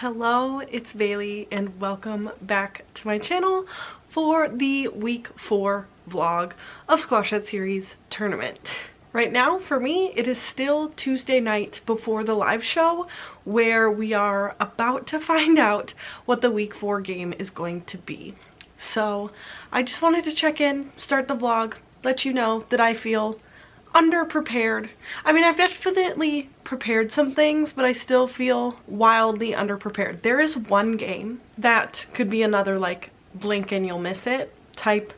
Hello, it's Bailey and welcome back to my channel for the week 4 vlog of Squash That Series tournament. Right now for me it is still Tuesday night before the live show where we are about to find out what the week 4 game is going to be. So I just wanted to check in, start the vlog, let you know that I feel underprepared. I mean, I've definitely prepared some things, but I still feel wildly underprepared. There is one game that could be another like blink and you'll miss it type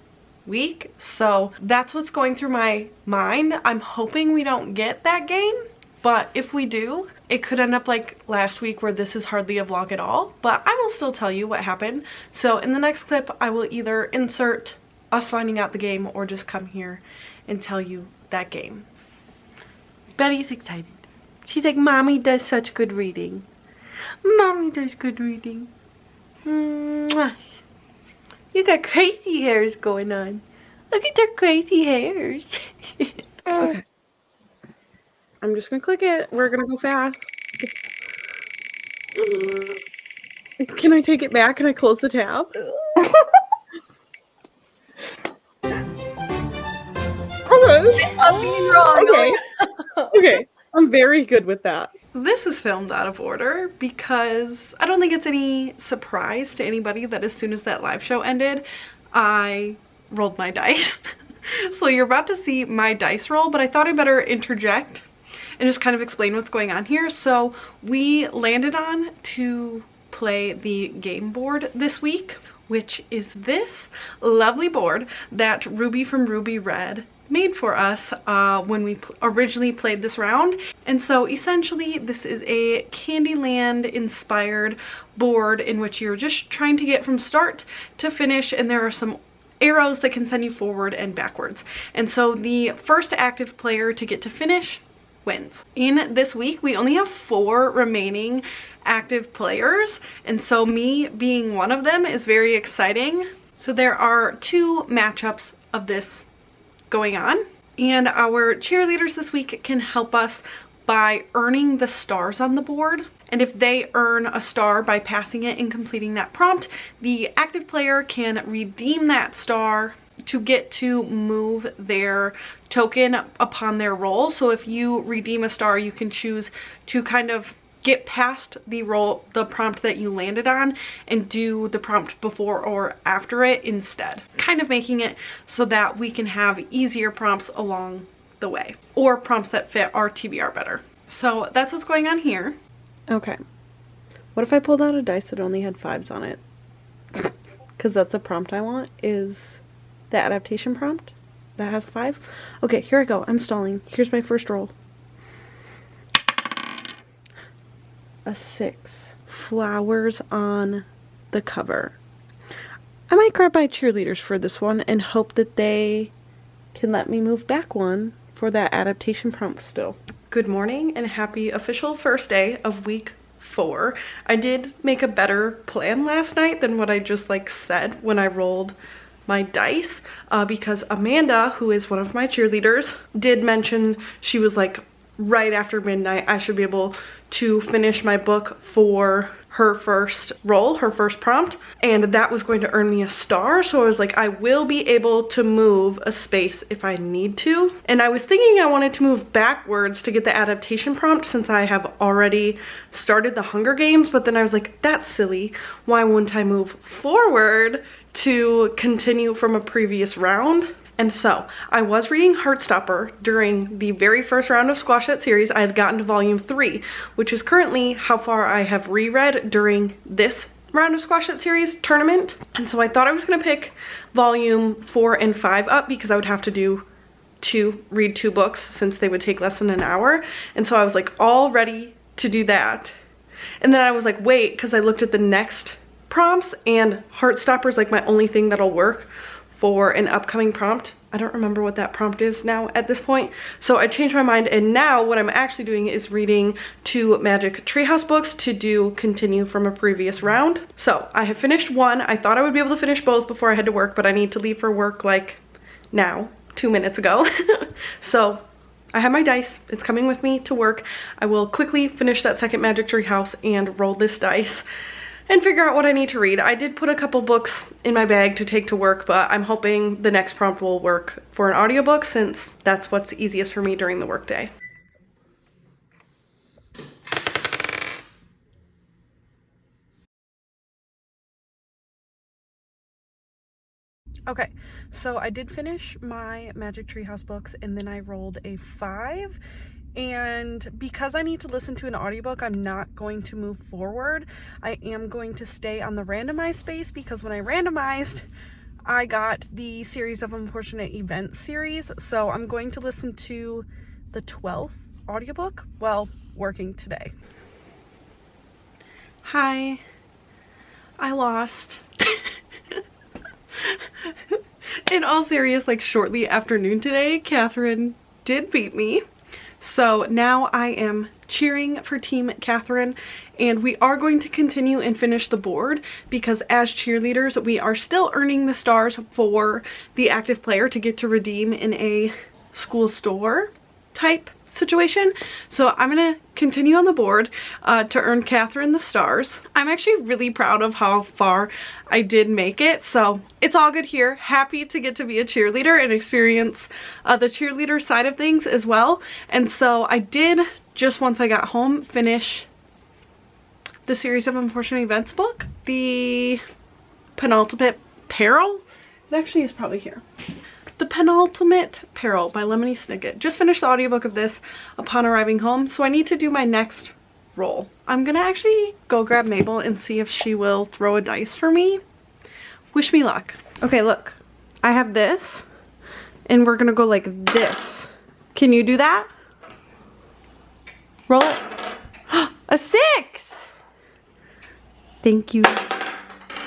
week, so that's what's going through my mind. I'm hoping we don't get that game, but if we do, it could end up like last week where this is hardly a vlog at all, but I will still tell you what happened. So in the next clip I will either insert us finding out the game or just come here and tell you that game. Betty's excited. She's like, Mommy does such good reading. Mommy does good reading. Mwah. You got crazy hairs going on. Look at their crazy hairs. Okay. I'm just gonna click it. We're gonna go fast. Can I take it back? Can I close the tab? I'm being wrong. Okay. Okay. I'm very good with that. This is filmed out of order because I don't think it's any surprise to anybody that as soon as that live show ended, I rolled my dice. So you're about to see my dice roll, but I thought I'd better interject and just kind of explain what's going on here. So we landed on to play the game board this week, which is this lovely board that Ruby from Ruby Red made for us when we originally played this round. And so essentially this is a Candyland inspired board in which you're just trying to get from start to finish, and there are some arrows that can send you forward and backwards. And so the first active player to get to finish wins. In this week we only have 4 remaining active players, and so me being one of them is very exciting. So there are 2 matchups of this going on, and our cheerleaders this week can help us by earning the stars on the board, and if they earn a star by passing it and completing that prompt, the active player can redeem that star to get to move their token upon their roll. So if you redeem a star, you can choose to kind of get past the prompt that you landed on and do the prompt before or after it instead, kind of making it so that we can have easier prompts along the way, or prompts that fit our TBR better. So that's what's going on here. Okay, what if I pulled out a dice that only had 5s on it? Because that's the prompt I want, is the adaptation prompt that has 5. Okay, here I go. I'm stalling. Here's my first roll. A 6. Flowers on the cover. I might grab my cheerleaders for this one and hope that they can let me move back one for that adaptation prompt still. Good morning and happy official first day of week 4. I did make a better plan last night than what I just like said when I rolled my dice because Amanda, who is one of my cheerleaders, did mention she was like, right after midnight I should be able to finish my book for her first roll, her first prompt, and that was going to earn me a star. So I was like, I will be able to move a space if I need to. And I was thinking I wanted to move backwards to get the adaptation prompt since I have already started the Hunger Games, but then I was like, that's silly. Why wouldn't I move forward to continue from a previous round? And so I was reading Heartstopper during the very first round of Squash That Series. I had gotten to volume 3, which is currently how far I have reread during this round of Squash That Series tournament. And so I thought I was gonna pick volume 4 and 5 up because I would have to read 2 books since they would take less than an hour. And so I was like all ready to do that. And then I was like, wait, because I looked at the next prompts and Heartstopper is like my only thing that'll work for an upcoming prompt. I don't remember what that prompt is now at this point. So I changed my mind, and now what I'm actually doing is reading 2 Magic Treehouse books to continue from a previous round. So I have finished 1. I thought I would be able to finish both before I head to work, but I need to leave for work like now, 2 minutes ago. So I have my dice. It's coming with me to work. I will quickly finish that second Magic Tree House and roll this dice and figure out what I need to read. I did put a couple books in my bag to take to work, but I'm hoping the next prompt will work for an audiobook since that's what's easiest for me during the workday. Okay, so I did finish my Magic Tree House books and then I rolled a 5. And because I need to listen to an audiobook, I'm not going to move forward. I am going to stay on the randomized space because when I randomized, I got the Series of Unfortunate Events series. So I'm going to listen to the 12th audiobook while working today. Hi, I lost. In all seriousness, like shortly after noon today, Catherine did beat me. So now I am cheering for Team Catherine, and we are going to continue and finish the board because as cheerleaders, we are still earning the stars for the active player to get to redeem in a school store type situation. So I'm gonna continue on the board to earn Catherine the stars. I'm actually really proud of how far I did make it, so it's all good here. Happy to get to be a cheerleader and experience the cheerleader side of things as well. And so I did, just once I got home, finish the Series of Unfortunate Events book, the Penultimate Peril. It actually is probably here. The Penultimate Peril by Lemony Snicket. Just finished the audiobook of this upon arriving home, so I need to do my next roll. I'm gonna actually go grab Mabel and see if she will throw a dice for me. Wish me luck. Okay, look. I have this, and we're gonna go like this. Can you do that? Roll it. A 6! Thank you.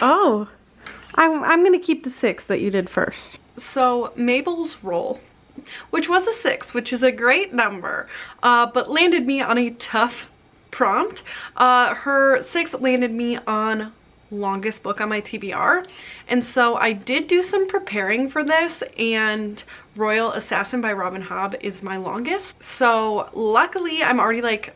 Oh. I'm gonna keep the 6 that you did first. So Mabel's roll, which was a 6, which is a great number, but landed me on a tough prompt. Her 6 landed me on longest book on my TBR, and so I did do some preparing for this, and Royal Assassin by Robin Hobb is my longest. So luckily I'm already like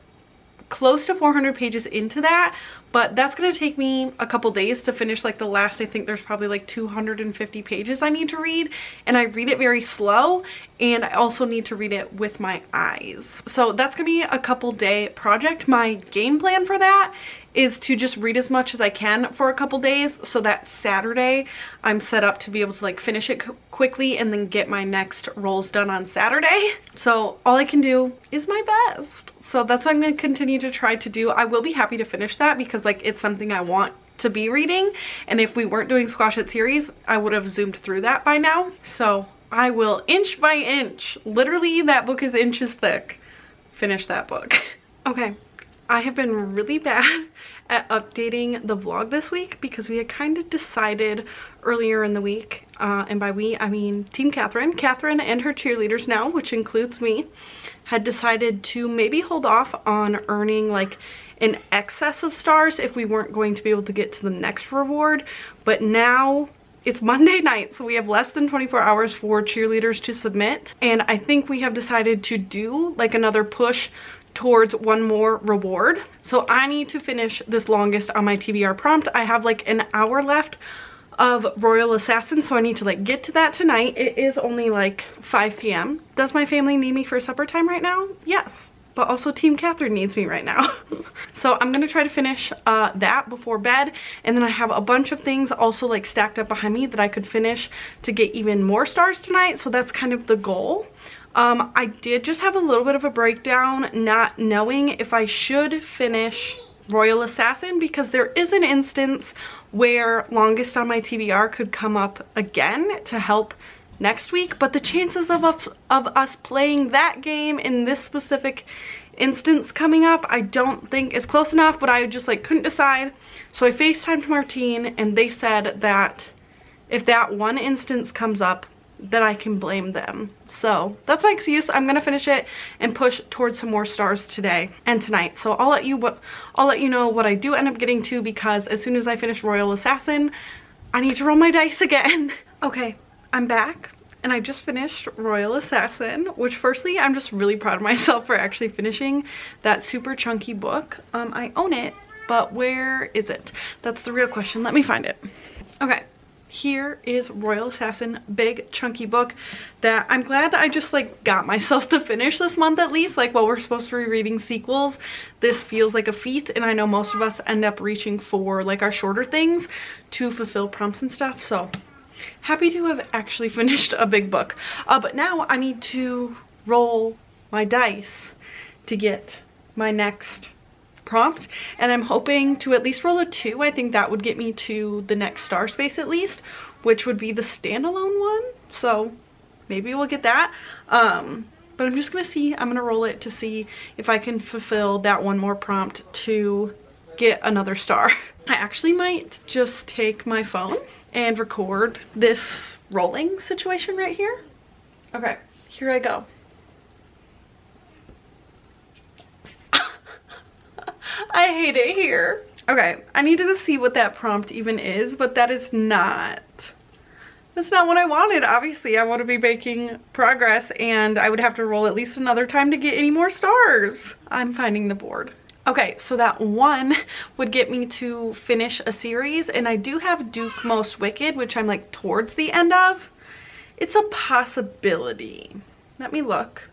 close to 400 pages into that, but that's gonna take me a couple days to finish like the last, I think there's probably like 250 pages I need to read, and I read it very slow, and I also need to read it with my eyes. So that's gonna be a couple day project. My game plan for that is to just read as much as I can for a couple days so that Saturday I'm set up to be able to like finish it quickly and then get my next rolls done on Saturday. So all I can do is my best. So that's what I'm going to continue to try to do. I will be happy to finish that because like it's something I want to be reading, and if we weren't doing Squash It series, I would have zoomed through that by now. So I will inch by inch, literally that book is inches thick, finish that book. Okay. I have been really bad at updating the vlog this week because we had kind of decided earlier in the week, and by we I mean Team Catherine and her cheerleaders now, which includes me, had decided to maybe hold off on earning like an excess of stars if we weren't going to be able to get to the next reward. But now it's Monday night, so we have less than 24 hours for cheerleaders to submit, and I think we have decided to do like another push towards one more reward. So I need to finish this longest on my TBR prompt. I have like an hour left of Royal Assassin, so I need to like get to that tonight. It is only like 5 p.m. Does my family need me for supper time right now? Yes, but also Team Catherine needs me right now. So I'm gonna try to finish that before bed, and then I have a bunch of things also like stacked up behind me that I could finish to get even more stars tonight. So that's kind of the goal. I did just have a little bit of a breakdown not knowing if I should finish Royal Assassin because there is an instance where longest on my TBR could come up again to help next week, but the chances of us playing that game in this specific instance coming up I don't think is close enough, but I just like couldn't decide. So I FaceTimed Martine and they said that if that one instance comes up that I can blame them. So that's my excuse. I'm gonna finish it and push towards some more stars today and tonight. So I'll let you know what I do end up getting to, because as soon as I finish Royal Assassin, I need to roll my dice again. Okay, I'm back. and I just finished Royal Assassin, which firstly, I'm just really proud of myself for actually finishing that super chunky book. I own it, but where is it? That's the real question. Let me find it. Okay, here is Royal Assassin, big chunky book that I'm glad I just like got myself to finish this month at least. Like, while we're supposed to be reading sequels, this feels like a feat, and I know most of us end up reaching for like our shorter things to fulfill prompts and stuff, so happy to have actually finished a big book. But now I need to roll my dice to get my next prompt, and I'm hoping to at least roll a 2. I think that would get me to the next star space at least, which would be the standalone one, so maybe we'll get that. But I'm just gonna see, I'm gonna roll it to see if I can fulfill that one more prompt to get another star. I actually might just take my phone and record this rolling situation right here. Okay, here I go. I hate it here. Okay, I needed to see what that prompt even is, but that's not what I wanted. Obviously, I want to be making progress, and I would have to roll at least another time to get any more stars. I'm finding the board. Okay, so that 1 would get me to finish a series, and I do have Duke Most Wicked, which I'm like towards the end of. It's a possibility. Let me look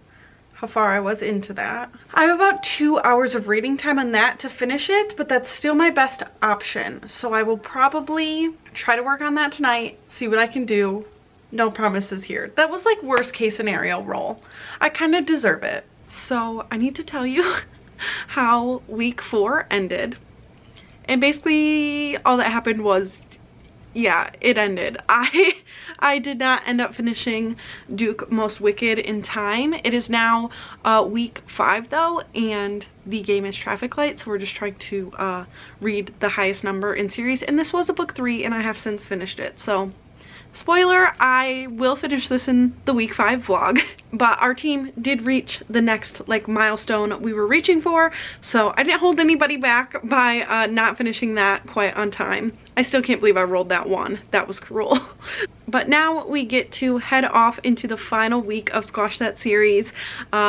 how far I was into that. I have about 2 hours of reading time on that to finish it, but that's still my best option. So I will probably try to work on that tonight, see what I can do. No promises here. That was like worst case scenario roll. I kind of deserve it. So I need to tell you how week 4 ended. And basically all that happened was, yeah, it ended. I did not end up finishing Duke Most Wicked in time. It is now week 5 though, and the game is Traffic Light, so we're just trying to read the highest number in series, and this was a book 3 and I have since finished it. So spoiler, I will finish this in the week 5 vlog. But our team did reach the next like milestone we were reaching for, so I didn't hold anybody back by not finishing that quite on time. I still can't believe I rolled that 1. That was cruel. But now we get to head off into the final week of Squash That series,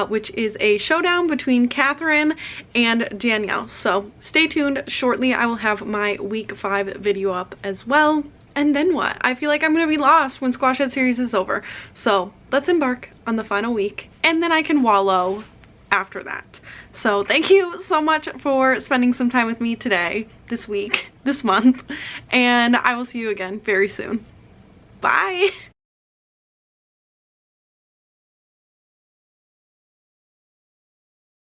which is a showdown between Catherine and Danielle. So stay tuned. Shortly I will have my week 5 video up as well. And then what? I feel like I'm gonna be lost when Squash That series is over. So let's embark on the final week, and then I can wallow after that. So thank you so much for spending some time with me today, this week, this month, and I will see you again very soon. Bye!